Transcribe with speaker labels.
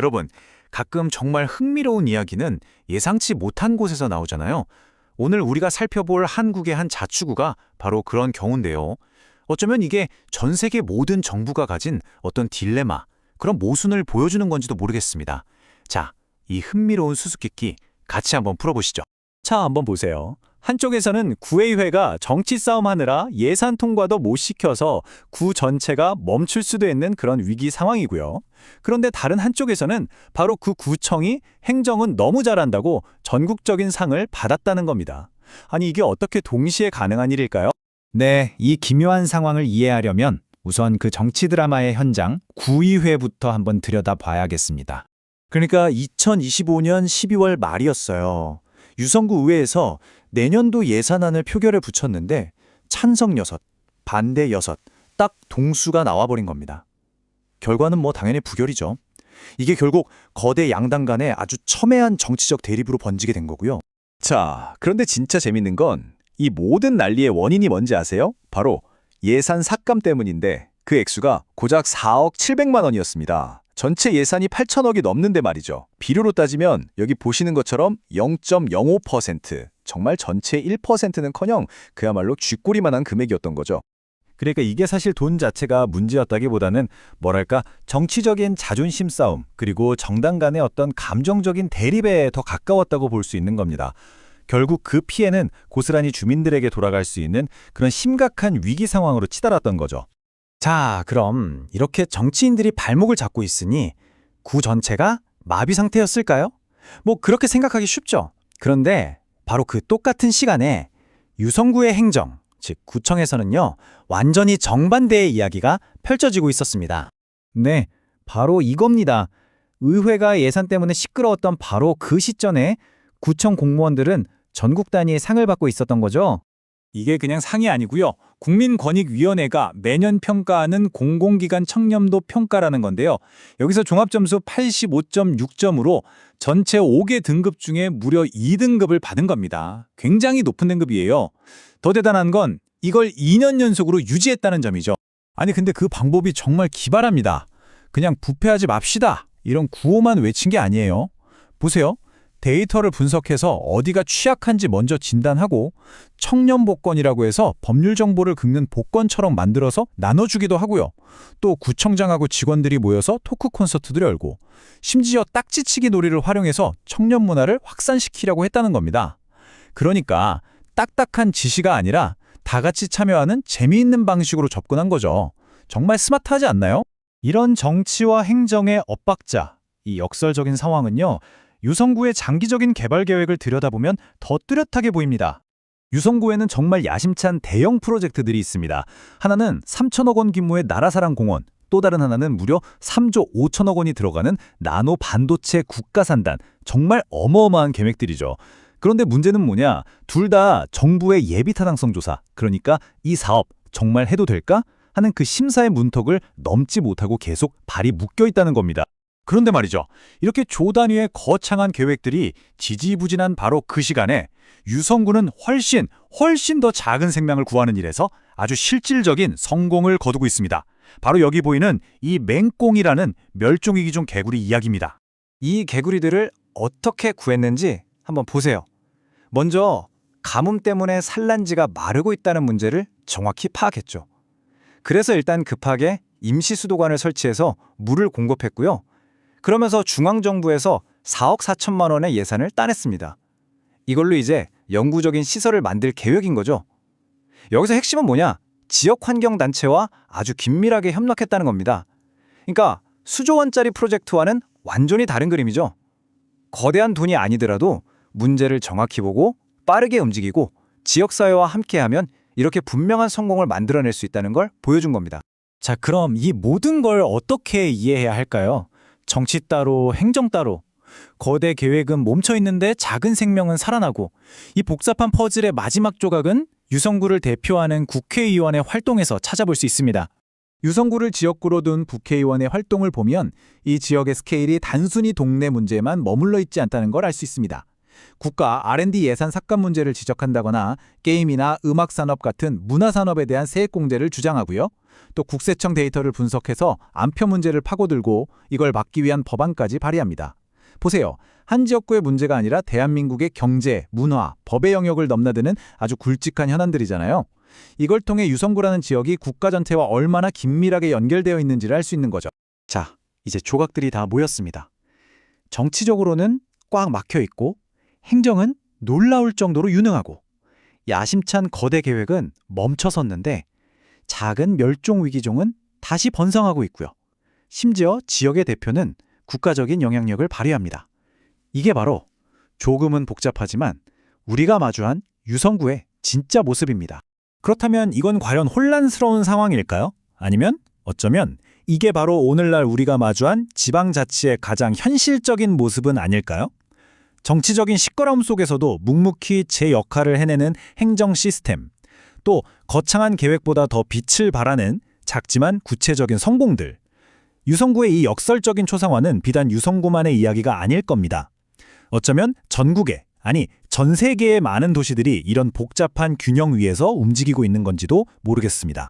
Speaker 1: 여러분, 가끔 정말 흥미로운 이야기는 예상치 못한 곳에서 나오잖아요. 오늘 우리가 살펴볼 한국의 한 자치구가 바로 그런 경우인데요. 어쩌면 이게 전 세계 모든 정부가 가진 어떤 딜레마, 그런 모순을 보여주는 건지도 모르겠습니다. 자, 이 흥미로운 수수께끼 같이 한번 풀어보시죠.
Speaker 2: 자, 한번 보세요. 한쪽에서는 구의회가 정치 싸움하느라 예산 통과도 못 시켜서 구 전체가 멈출 수도 있는 그런 위기 상황이고요. 그런데 다른 한쪽에서는 바로 그 구청이 행정은 너무 잘한다고 전국적인 상을 받았다는 겁니다. 아니, 이게 어떻게 동시에 가능한 일일까요?
Speaker 3: 네, 이 기묘한 상황을 이해하려면 우선 그 정치 드라마의 현장, 구의회부터 한번 들여다봐야겠습니다.
Speaker 2: 그러니까 2025년 12월 말이었어요. 유성구 의회에서 내년도 예산안을 표결에 붙였는데 찬성 6, 반대 6, 딱 동수가 나와버린 겁니다. 결과는 뭐 당연히 부결이죠. 이게 결국 거대 양당 간의 아주 첨예한 정치적 대립으로 번지게 된 거고요. 자, 그런데 진짜 재밌는 건 이 모든 난리의 원인이 뭔지 아세요? 바로 예산 삭감 때문인데 그 액수가 고작 4억 700만 원이었습니다. 전체 예산이 8천억이 넘는데 말이죠. 비료로 따지면 여기 보시는 것처럼 0.05%, 정말 전체 1%는커녕 그야말로 쥐꼬리만한 금액이었던 거죠.
Speaker 3: 그러니까 이게 사실 돈 자체가 문제였다기보다는 뭐랄까 정치적인 자존심 싸움 그리고 정당 간의 어떤 감정적인 대립에 더 가까웠다고 볼 수 있는 겁니다. 결국 그 피해는 고스란히 주민들에게 돌아갈 수 있는 그런 심각한 위기 상황으로 치달았던 거죠.
Speaker 2: 자, 그럼 이렇게 정치인들이 발목을 잡고 있으니 구 전체가 마비 상태였을까요? 뭐 그렇게 생각하기 쉽죠. 그런데 바로 그 똑같은 시간에 유성구의 행정, 즉 구청에서는요, 완전히 정반대의 이야기가 펼쳐지고 있었습니다.
Speaker 3: 네, 바로 이겁니다. 의회가 예산 때문에 시끄러웠던 바로 그 시점에 구청 공무원들은 전국 단위의 상을 받고 있었던 거죠.
Speaker 2: 이게 그냥 상이 아니고요. 국민권익위원회가 매년 평가하는 공공기관 청렴도 평가라는 건데요. 여기서 종합점수 85.6점으로 전체 5개 등급 중에 무려 2등급을 받은 겁니다. 굉장히 높은 등급이에요. 더 대단한 건 이걸 2년 연속으로 유지했다는 점이죠.
Speaker 3: 아니 근데 그 방법이 정말 기발합니다. 그냥 부패하지 맙시다. 이런 구호만 외친 게 아니에요. 보세요. 데이터를 분석해서 어디가 취약한지 먼저 진단하고 청렴복권이라고 해서 법률 정보를 긁는 복권처럼 만들어서 나눠주기도 하고요. 또 구청장하고 직원들이 모여서 토크 콘서트도 열고 심지어 딱지치기 놀이를 활용해서 청년 문화를 확산시키려고 했다는 겁니다. 그러니까 딱딱한 지시가 아니라 다 같이 참여하는 재미있는 방식으로 접근한 거죠. 정말 스마트하지 않나요?
Speaker 2: 이런 정치와 행정의 엇박자, 이 역설적인 상황은요. 유성구의 장기적인 개발 계획을 들여다보면 더 뚜렷하게 보입니다. 유성구에는 정말 야심찬 대형 프로젝트들이 있습니다. 하나는 3천억 원 규모의 나라사랑 공원, 또 다른 하나는 무려 3조 5천억 원이 들어가는 나노 반도체 국가산단, 정말 어마어마한 계획들이죠. 그런데 문제는 뭐냐? 둘 다 정부의 예비 타당성 조사, 그러니까 이 사업 정말 해도 될까? 하는 그 심사의 문턱을 넘지 못하고 계속 발이 묶여 있다는 겁니다. 그런데 말이죠. 이렇게 조 단위의 거창한 계획들이 지지부진한 바로 그 시간에 유성구는 훨씬 더 작은 생명을 구하는 일에서 아주 실질적인 성공을 거두고 있습니다. 바로 여기 보이는 이 맹꽁이라는 멸종위기종 개구리 이야기입니다. 이 개구리들을 어떻게 구했는지 한번 보세요. 먼저 가뭄 때문에 산란지가 마르고 있다는 문제를 정확히 파악했죠. 그래서 일단 급하게 임시수도관을 설치해서 물을 공급했고요. 그러면서 중앙정부에서 4억 4천만 원의 예산을 따냈습니다. 이걸로 이제 영구적인 시설을 만들 계획인 거죠. 여기서 핵심은 뭐냐? 지역환경단체와 아주 긴밀하게 협력했다는 겁니다. 그러니까 수조 원짜리 프로젝트와는 완전히 다른 그림이죠. 거대한 돈이 아니더라도 문제를 정확히 보고 빠르게 움직이고 지역사회와 함께하면 이렇게 분명한 성공을 만들어낼 수 있다는 걸 보여준 겁니다. 자, 그럼 이 모든 걸 어떻게 이해해야 할까요? 정치 따로, 행정 따로. 거대 계획은 멈춰있는데 작은 생명은 살아나고 이 복잡한 퍼즐의 마지막 조각은 유성구를 대표하는 국회의원의 활동에서 찾아볼 수 있습니다. 유성구를 지역구로 둔 국회의원의 활동을 보면 이 지역의 스케일이 단순히 동네 문제에만 머물러 있지 않다는 걸 알 수 있습니다.
Speaker 3: 국가 R&D 예산 삭감 문제를 지적한다거나 게임이나 음악 산업 같은 문화 산업에 대한 세액 공제를 주장하고요. 또 국세청 데이터를 분석해서 안표 문제를 파고들고 이걸 막기 위한 법안까지 발의합니다. 보세요. 한 지역구의 문제가 아니라 대한민국의 경제, 문화, 법의 영역을 넘나드는 아주 굵직한 현안들이잖아요. 이걸 통해 유성구라는 지역이 국가 전체와 얼마나 긴밀하게 연결되어 있는지를 알 수 있는 거죠.
Speaker 2: 자, 이제 조각들이 다 모였습니다. 정치적으로는 꽉 막혀 있고 행정은 놀라울 정도로 유능하고 야심찬 거대 계획은 멈춰섰는데 작은 멸종 위기종은 다시 번성하고 있고요. 심지어 지역의 대표는 국가적인 영향력을 발휘합니다. 이게 바로 조금은 복잡하지만 우리가 마주한 유성구의 진짜 모습입니다.
Speaker 3: 그렇다면 이건 과연 혼란스러운 상황일까요? 아니면 어쩌면 이게 바로 오늘날 우리가 마주한 지방자치의 가장 현실적인 모습은 아닐까요? 정치적인 시끄러움 속에서도 묵묵히 제 역할을 해내는 행정 시스템, 또 거창한 계획보다 더 빛을 발하는 작지만 구체적인 성공들. 유성구의 이 역설적인 초상화는 비단 유성구만의 이야기가 아닐 겁니다. 어쩌면 전국에, 아니 전 세계의 많은 도시들이 이런 복잡한 균형 위에서 움직이고 있는 건지도 모르겠습니다.